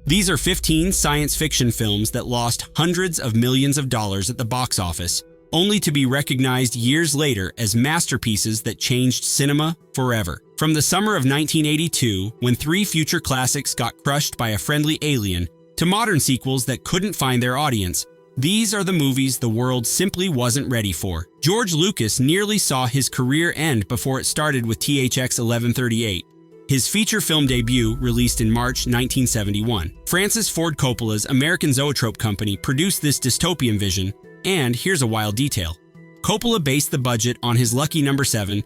These are 15 science fiction films that lost hundreds of millions of dollars at the box office, only to be recognized years later as masterpieces that changed cinema forever. From the summer of 1982, when 3 future classics got crushed by a friendly alien, to modern sequels that couldn't find their audience, these are the movies the world simply wasn't ready for. George Lucas nearly saw his career end before it started with THX 1138, his feature film debut released in March 1971. Francis Ford Coppola's American Zoetrope Company produced this dystopian vision, and here's a wild detail. Coppola based the budget on his lucky number 7,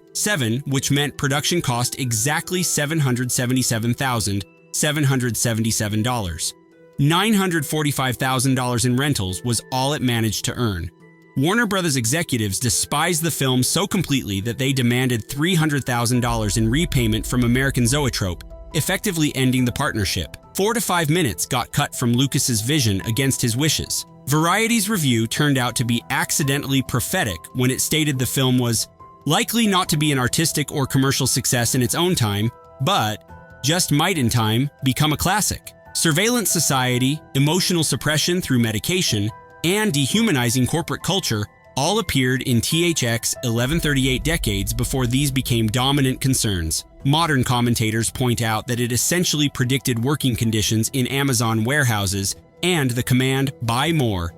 which meant production cost exactly $777,777. $945,000 in rentals was all it managed to earn. Warner Brothers executives despised the film so completely that they demanded $300,000 in repayment from American Zoetrope, effectively ending the partnership. 4 to 5 minutes got cut from Lucas's vision against his wishes. Variety's review turned out to be accidentally prophetic when it stated the film was likely not to be an artistic or commercial success in its own time, but just might in time become a classic. Surveillance society, emotional suppression through medication, and dehumanizing corporate culture all appeared in THX 1138 decades before these became dominant concerns. Modern commentators point out that it essentially predicted working conditions in Amazon warehouses and the command, buy more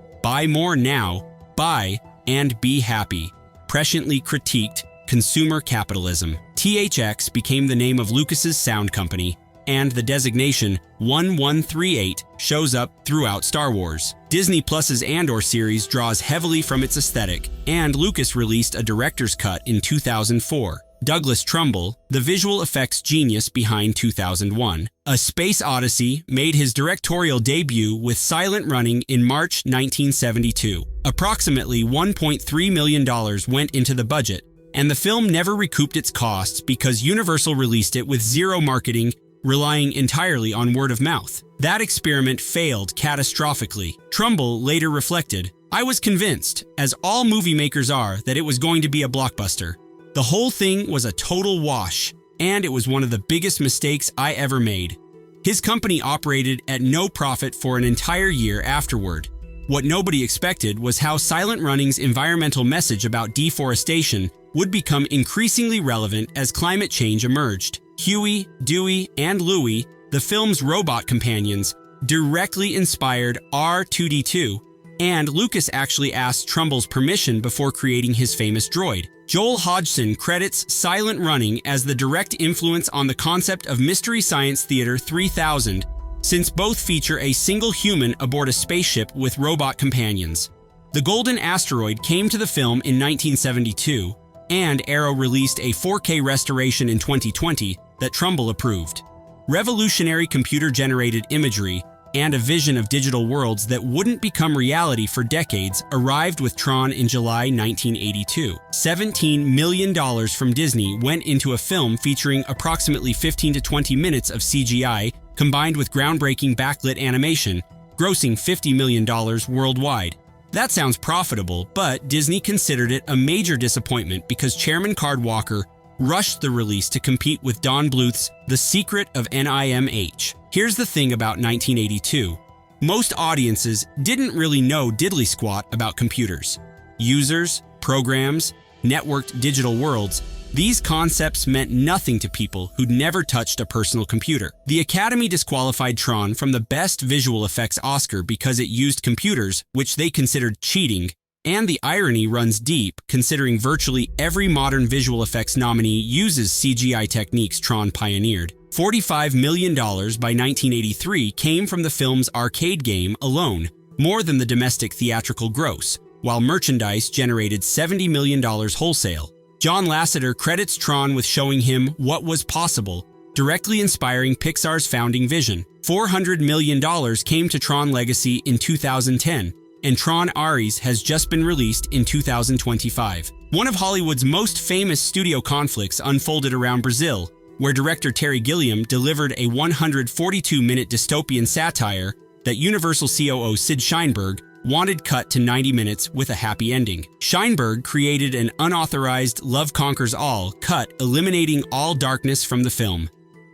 now, buy and be happy, presciently critiqued consumer capitalism. THX became the name of Lucas's sound company, and the designation 1138 shows up throughout Star Wars. Disney Plus's Andor series draws heavily from its aesthetic, and Lucas released a director's cut in 2004. Douglas Trumbull, the visual effects genius behind 2001, A Space Odyssey, made his directorial debut with silent running in March 1972. Approximately $1.3 million went into the budget, and the film never recouped its costs because Universal released it with zero marketing, relying entirely on word of mouth. That experiment failed catastrophically. Trumbull later reflected, "I was convinced, as all movie makers are, that it was going to be a blockbuster. The whole thing was a total wash, and it was one of the biggest mistakes I ever made." His company operated at no profit for an entire year afterward. What nobody expected was how Silent Running's environmental message about deforestation would become increasingly relevant as climate change emerged. Huey, Dewey, and Louie, the film's robot companions, directly inspired R2-D2, and Lucas actually asked Trumbull's permission before creating his famous droid. Joel Hodgson credits Silent Running as the direct influence on the concept of Mystery Science Theater 3000, since both feature a single human aboard a spaceship with robot companions. The Golden Asteroid came to the film in 1972, and Arrow released a 4K restoration in 2020 that Trumbull approved. Revolutionary computer-generated imagery and a vision of digital worlds that wouldn't become reality for decades arrived with Tron in July 1982. $17 million from Disney went into a film featuring approximately 15 to 20 minutes of CGI combined with groundbreaking backlit animation, grossing $50 million worldwide. That sounds profitable, but Disney considered it a major disappointment because Chairman Card Walker rushed the release to compete with Don Bluth's The Secret of NIMH. Here's the thing about 1982. Most audiences didn't really know diddly squat about computers. Users, programs, networked digital worlds, these concepts meant nothing to people who'd never touched a personal computer. The Academy disqualified Tron from the Best Visual Effects Oscar because it used computers, which they considered cheating. And the irony runs deep, considering virtually every modern visual effects nominee uses CGI techniques Tron pioneered. $45 million by 1983 came from the film's arcade game alone, more than the domestic theatrical gross, while merchandise generated $70 million wholesale. John Lasseter credits Tron with showing him what was possible, directly inspiring Pixar's founding vision. $400 million came to Tron Legacy in 2010, and Tron Ares has just been released in 2025. One of Hollywood's most famous studio conflicts unfolded around Brazil, where director Terry Gilliam delivered a 142-minute dystopian satire that Universal COO Sid Sheinberg wanted cut to 90 minutes with a happy ending. Sheinberg created an unauthorized Love Conquers All cut, eliminating all darkness from the film.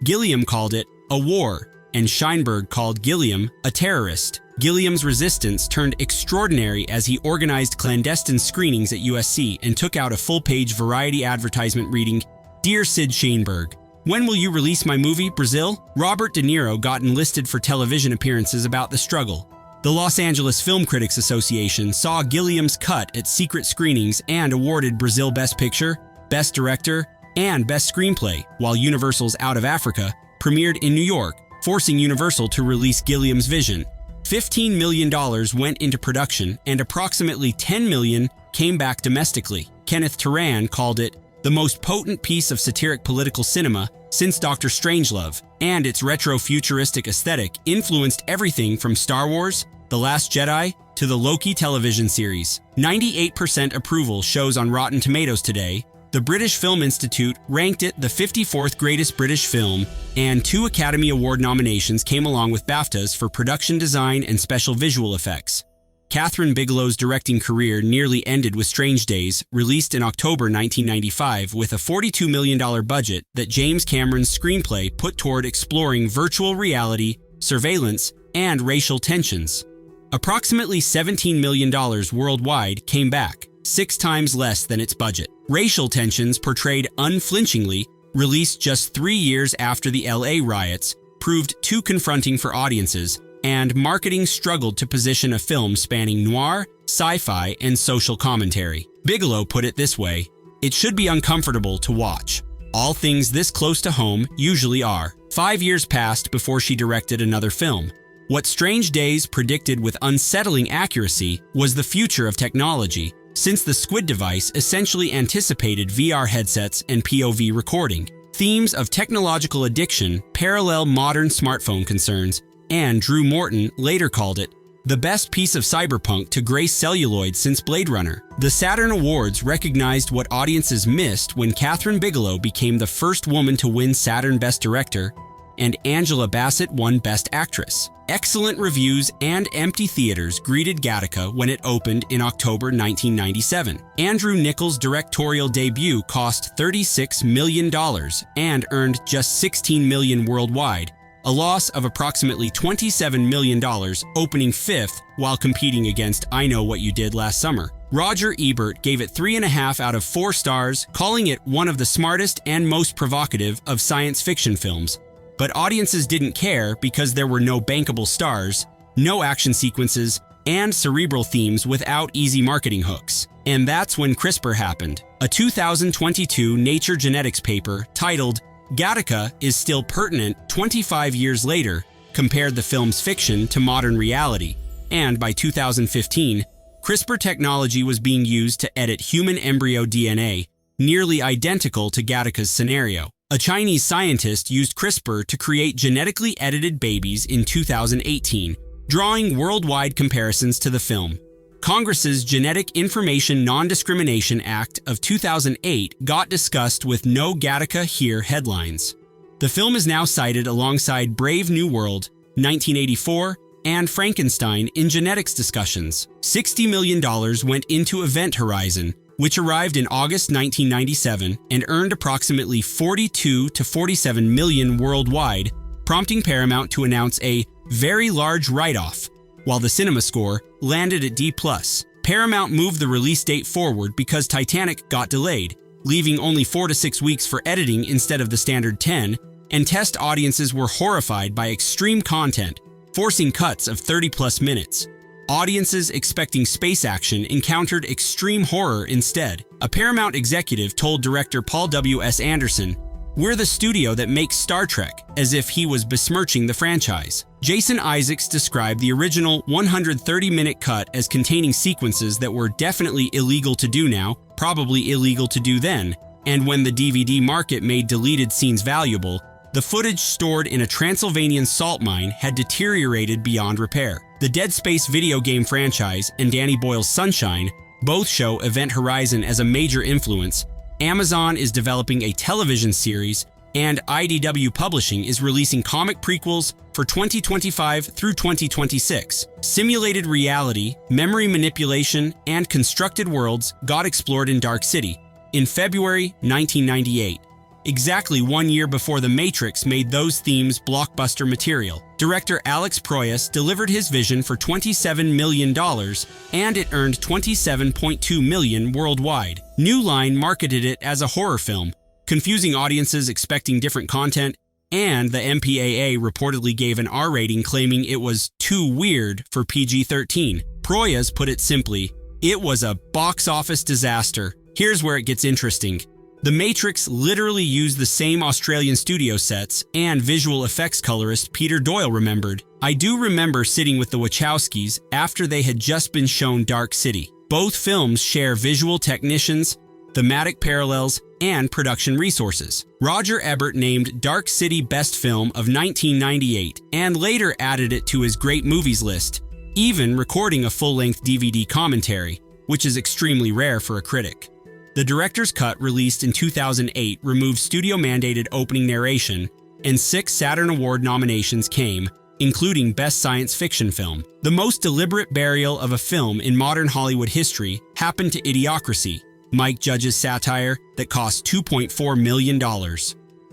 Gilliam called it a war, and Scheinberg called Gilliam a terrorist. Gilliam's resistance turned extraordinary as he organized clandestine screenings at USC and took out a full-page Variety advertisement reading, "Dear Sid Sheinberg, when will you release my movie, Brazil?" Robert De Niro got enlisted for television appearances about the struggle. The Los Angeles Film Critics Association saw Gilliam's cut at secret screenings and awarded Brazil Best Picture, Best Director, and Best Screenplay, while Universal's Out of Africa premiered in New York, forcing Universal to release Gilliam's vision. $15 million went into production and approximately $10 million came back domestically. Kenneth Turan called it the most potent piece of satiric political cinema since Dr. Strangelove, and its retro-futuristic aesthetic influenced everything from Star Wars, The Last Jedi, to the Loki television series. 98% approval shows on Rotten Tomatoes today. The British Film Institute ranked it the 54th greatest British film, and 2 Academy Award nominations came along with BAFTAs for production design and special visual effects. Catherine Bigelow's directing career nearly ended with Strange Days, released in October 1995 with a $42 million budget that James Cameron's screenplay put toward exploring virtual reality, surveillance, and racial tensions. Approximately $17 million worldwide came back, 6 times less than its budget. Racial tensions portrayed unflinchingly, released just 3 years after the LA riots, proved too confronting for audiences, and marketing struggled to position a film spanning noir, sci-fi, and social commentary. Bigelow put it this way: "It should be uncomfortable to watch. All things this close to home usually are." 5 years passed before she directed another film. What Strange Days predicted with unsettling accuracy was the future of technology, since the Squid device essentially anticipated VR headsets and POV recording. Themes of technological addiction parallel modern smartphone concerns, and Drew Morton later called it the best piece of cyberpunk to grace celluloid since Blade Runner. The Saturn Awards recognized what audiences missed when Catherine Bigelow became the first woman to win Saturn Best Director, and Angela Bassett won Best Actress. Excellent reviews and empty theaters greeted Gattaca when it opened in October 1997. Andrew Niccol's directorial debut cost $36 million and earned just $16 million worldwide, a loss of approximately $27 million, opening 5th while competing against I Know What You Did Last Summer. Roger Ebert gave it 3.5 out of 4 stars, calling it one of the smartest and most provocative of science fiction films. But audiences didn't care because there were no bankable stars, no action sequences, and cerebral themes without easy marketing hooks. And that's when CRISPR happened. A 2022 Nature Genetics paper titled "Gattaca is Still Pertinent 25 Years Later" compared the film's fiction to modern reality, and by 2015, CRISPR technology was being used to edit human embryo DNA, nearly identical to Gattaca's scenario. A Chinese scientist used CRISPR to create genetically edited babies in 2018, drawing worldwide comparisons to the film. Congress's Genetic Information Non-Discrimination Act of 2008 got discussed with "No Gattaca Here" headlines. The film is now cited alongside Brave New World, 1984, and Frankenstein in genetics discussions. $60 million went into Event Horizon, which arrived in August 1997 and earned approximately $42 to $47 million worldwide, prompting Paramount to announce a very large write-off, while the cinema score landed at D+. Paramount moved the release date forward because Titanic got delayed, leaving only 4 to 6 weeks for editing instead of the standard 10, and test audiences were horrified by extreme content, forcing cuts of 30+ minutes. Audiences expecting space action encountered extreme horror instead. A Paramount executive told director Paul W.S. Anderson, "We're the studio that makes Star Trek," as if he was besmirching the franchise. Jason Isaacs described the original 130-minute cut as containing sequences that were definitely illegal to do now, probably illegal to do then, and when the DVD market made deleted scenes valuable, the footage stored in a Transylvanian salt mine had deteriorated beyond repair. The Dead Space video game franchise and Danny Boyle's Sunshine both show Event Horizon as a major influence. Amazon is developing a television series, and IDW Publishing is releasing comic prequels for 2025 through 2026. Simulated reality, memory manipulation, and constructed worlds got explored in Dark City in February 1998. exactly 1 year before The Matrix made those themes blockbuster material. Director Alex Proyas delivered his vision for $27 million, and it earned $27.2 million worldwide. New Line marketed it as a horror film, confusing audiences expecting different content, and the MPAA reportedly gave an R rating claiming it was too weird for PG-13. Proyas put it simply, it was a box office disaster. Here's where it gets interesting. The Matrix literally used the same Australian studio sets, and visual effects colorist Peter Doyle remembered, "I do remember sitting with the Wachowskis after they had just been shown Dark City. Both films share visual technicians, thematic parallels, and production resources." Roger Ebert named Dark City Best Film of 1998 and later added it to his great movies list, even recording a full-length DVD commentary, which is extremely rare for a critic. The director's cut, released in 2008, removed studio-mandated opening narration, and 6 Saturn Award nominations came, including Best Science Fiction Film. The most deliberate burial of a film in modern Hollywood history happened to Idiocracy, Mike Judge's satire that cost $2.4 million.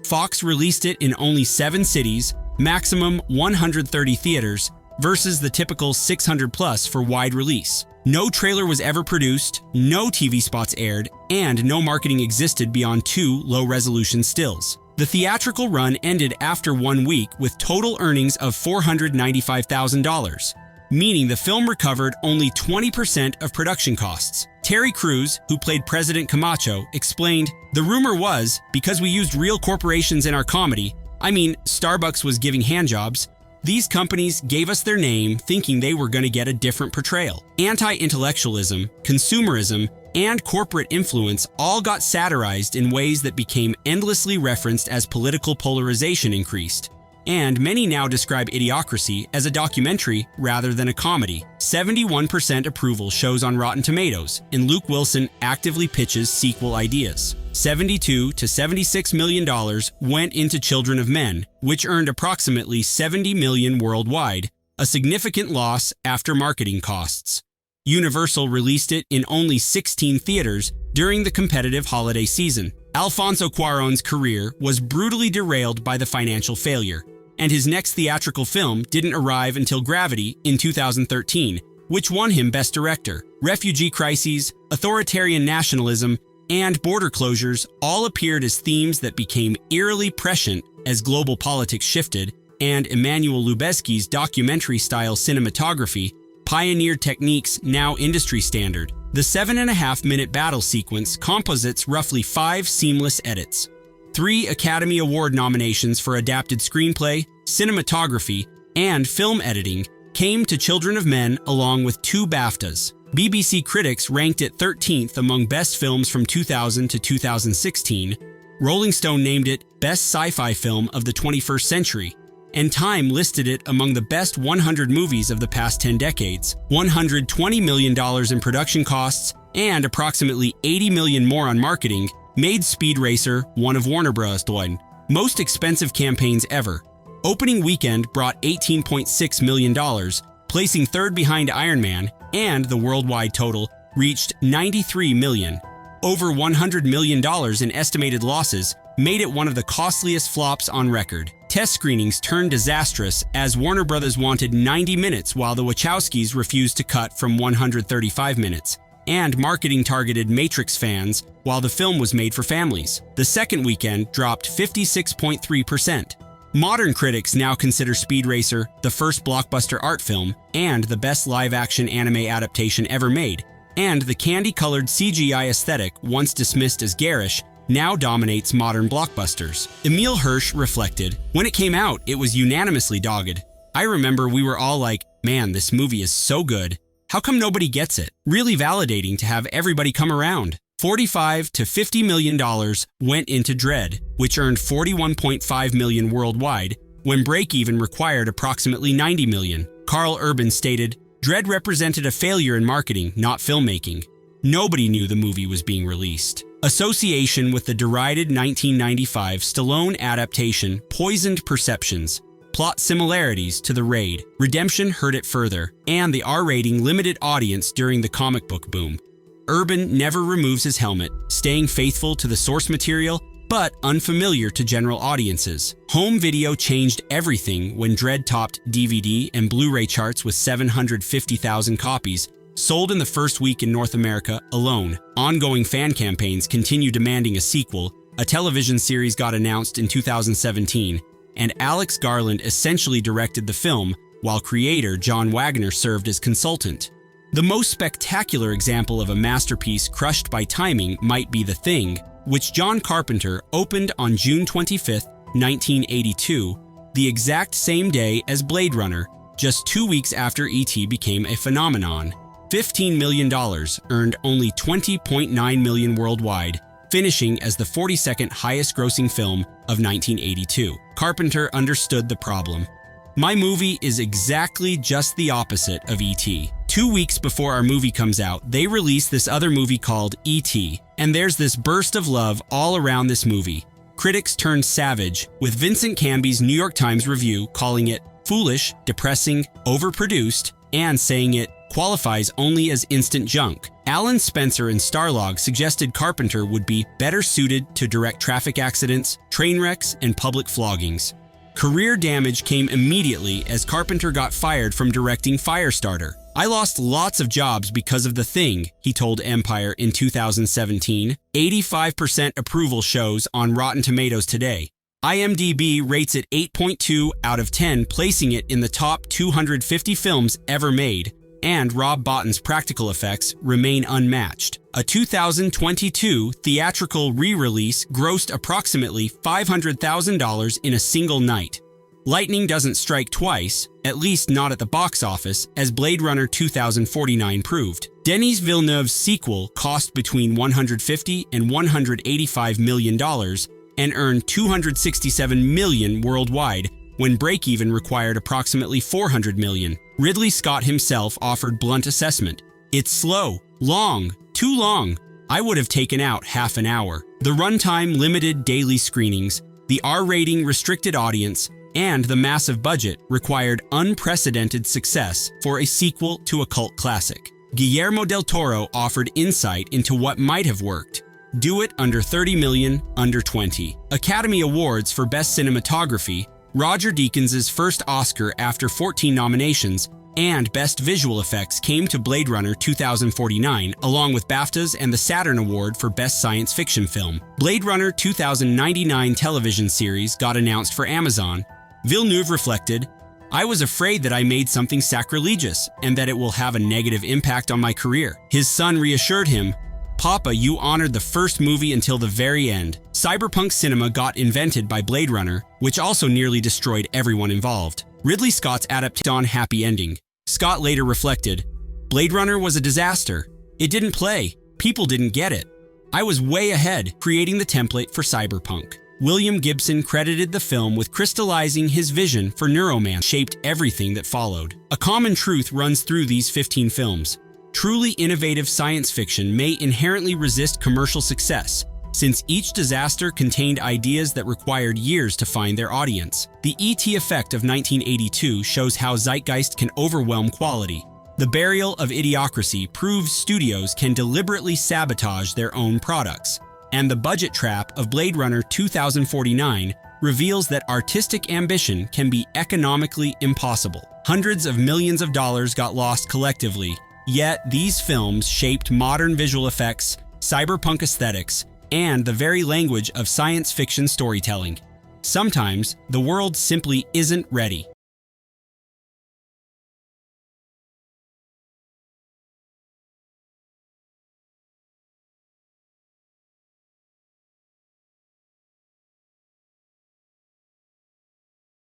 Fox released it in only 7 cities, maximum 130 theaters, versus the typical 600+ for wide release. No trailer was ever produced, no TV spots aired, and no marketing existed beyond 2 low-resolution stills. The theatrical run ended after 1 week with total earnings of $495,000, meaning the film recovered only 20% of production costs. Terry Crews, who played President Camacho, explained, "The rumor was, because we used real corporations in our comedy, I mean, Starbucks was giving handjobs, these companies gave us their name thinking they were going to get a different portrayal. Anti-intellectualism, consumerism, and corporate influence all got satirized in ways that became endlessly referenced as political polarization increased. And many now describe Idiocracy as a documentary rather than a comedy." 71% approval shows on Rotten Tomatoes, and Luke Wilson actively pitches sequel ideas. $72 to $76 million went into Children of Men, which earned approximately $70 million worldwide, a significant loss after marketing costs. Universal released it in only 16 theaters during the competitive holiday season. Alfonso Cuarón's career was brutally derailed by the financial failure, and his next theatrical film didn't arrive until Gravity in 2013, which won him Best Director. Refugee crises, authoritarian nationalism, and border closures all appeared as themes that became eerily prescient as global politics shifted, and Emmanuel Lubezki's documentary-style cinematography pioneered techniques now industry standard. The 7.5-minute battle sequence composites roughly 5 seamless edits. 3 Academy Award nominations for adapted screenplay, cinematography, and film editing came to Children of Men, along with 2 BAFTAs. BBC critics ranked it 13th among best films from 2000 to 2016. Rolling Stone named it Best Sci-Fi Film of the 21st Century, and Time listed it among the best 100 movies of the past 10 decades. $120 million in production costs and approximately $80 million more on marketing made Speed Racer one of Warner Bros.' most expensive campaigns ever. Opening weekend brought $18.6 million, placing third behind Iron Man, and the worldwide total reached $93 million. Over $100 million in estimated losses made it one of the costliest flops on record. Test screenings turned disastrous as Warner Bros. Wanted 90 minutes while the Wachowskis refused to cut from 135 minutes. And marketing targeted Matrix fans while the film was made for families. The second weekend dropped 56.3%. Modern critics now consider Speed Racer the first blockbuster art film and the best live-action anime adaptation ever made. And the candy-colored CGI aesthetic, once dismissed as garish, now dominates modern blockbusters. Emil Hirsch reflected, "When it came out, it was unanimously dogged. I remember we were all like, man, this movie is so good. How come nobody gets it?" Really validating to have everybody come around. $45 to $50 million went into Dredd, which earned $41.5 million worldwide, when break-even required approximately $90 million. Carl Urban stated, "Dredd represented a failure in marketing, not filmmaking. Nobody knew the movie was being released." Association with the derided 1995 Stallone adaptation poisoned perceptions. Plot similarities to The Raid, Redemption hurt it further, and the R rating limited audience during the comic book boom. Urban never removes his helmet, staying faithful to the source material, but unfamiliar to general audiences. Home video changed everything when Dredd topped DVD and Blu-ray charts with 750,000 copies sold in the first week in North America alone. Ongoing fan campaigns continue demanding a sequel. A television series got announced in 2017, and Alex Garland essentially directed the film, while creator John Wagner served as consultant. The most spectacular example of a masterpiece crushed by timing might be The Thing, which John Carpenter opened on June 25, 1982, the exact same day as Blade Runner, just 2 weeks after E.T. became a phenomenon. $15 million, earned only $20.9 million worldwide, finishing as the 42nd highest-grossing film of 1982. Carpenter understood the problem. My movie is exactly just the opposite of E.T. 2 weeks before our movie comes out, they release this other movie called E.T., and there's this burst of love all around this movie. Critics turned savage, with Vincent Canby's New York Times review calling it foolish, depressing, overproduced, and saying it qualifies only as instant junk. Alan Spencer and Starlog suggested Carpenter would be better suited to direct traffic accidents, train wrecks, and public floggings. Career damage came immediately as Carpenter got fired from directing Firestarter. "I lost lots of jobs because of The Thing," he told Empire in 2017. 85% approval shows on Rotten Tomatoes today. IMDb rates it 8.2 out of 10, placing it in the top 250 films ever made. And Rob Bottin's practical effects remain unmatched. A 2022 theatrical re-release grossed approximately $500,000 in a single night. Lightning doesn't strike twice, at least not at the box office, as Blade Runner 2049 proved. Denis Villeneuve's sequel cost between $150 and $185 million and earned $267 million worldwide, when break-even required approximately $400 million. Ridley Scott himself offered blunt assessment. "It's slow, long, too long. I would have taken out half an hour." The runtime limited daily screenings, the R-rating restricted audience, and the massive budget required unprecedented success for a sequel to a cult classic. Guillermo del Toro offered insight into what might have worked. Do it under $30 million, under 20. Academy Awards for Best Cinematography, Roger Deakins' first Oscar after 14 nominations, and Best Visual Effects came to Blade Runner 2049, along with BAFTAs and the Saturn Award for Best Science Fiction Film. Blade Runner 2099 television series got announced for Amazon. Villeneuve reflected, "I was afraid that I made something sacrilegious and that it will have a negative impact on my career." His son reassured him, "Papa, you honored the first movie until the very end." Cyberpunk cinema got invented by Blade Runner, which also nearly destroyed everyone involved. Ridley Scott's adaptation happy ending. Scott later reflected, "Blade Runner was a disaster. It didn't play. People didn't get it. I was way ahead, creating the template for Cyberpunk." William Gibson credited the film with crystallizing his vision for Neuromancer, shaped everything that followed. A common truth runs through these 15 films. Truly innovative science fiction may inherently resist commercial success, since each disaster contained ideas that required years to find their audience. The E.T. effect of 1982 shows how zeitgeist can overwhelm quality. The burial of Idiocracy proves studios can deliberately sabotage their own products. And the budget trap of Blade Runner 2049 reveals that artistic ambition can be economically impossible. Hundreds of millions of dollars got lost collectively, yet these films shaped modern visual effects, cyberpunk aesthetics, and the very language of science fiction storytelling. Sometimes, the world simply isn't ready.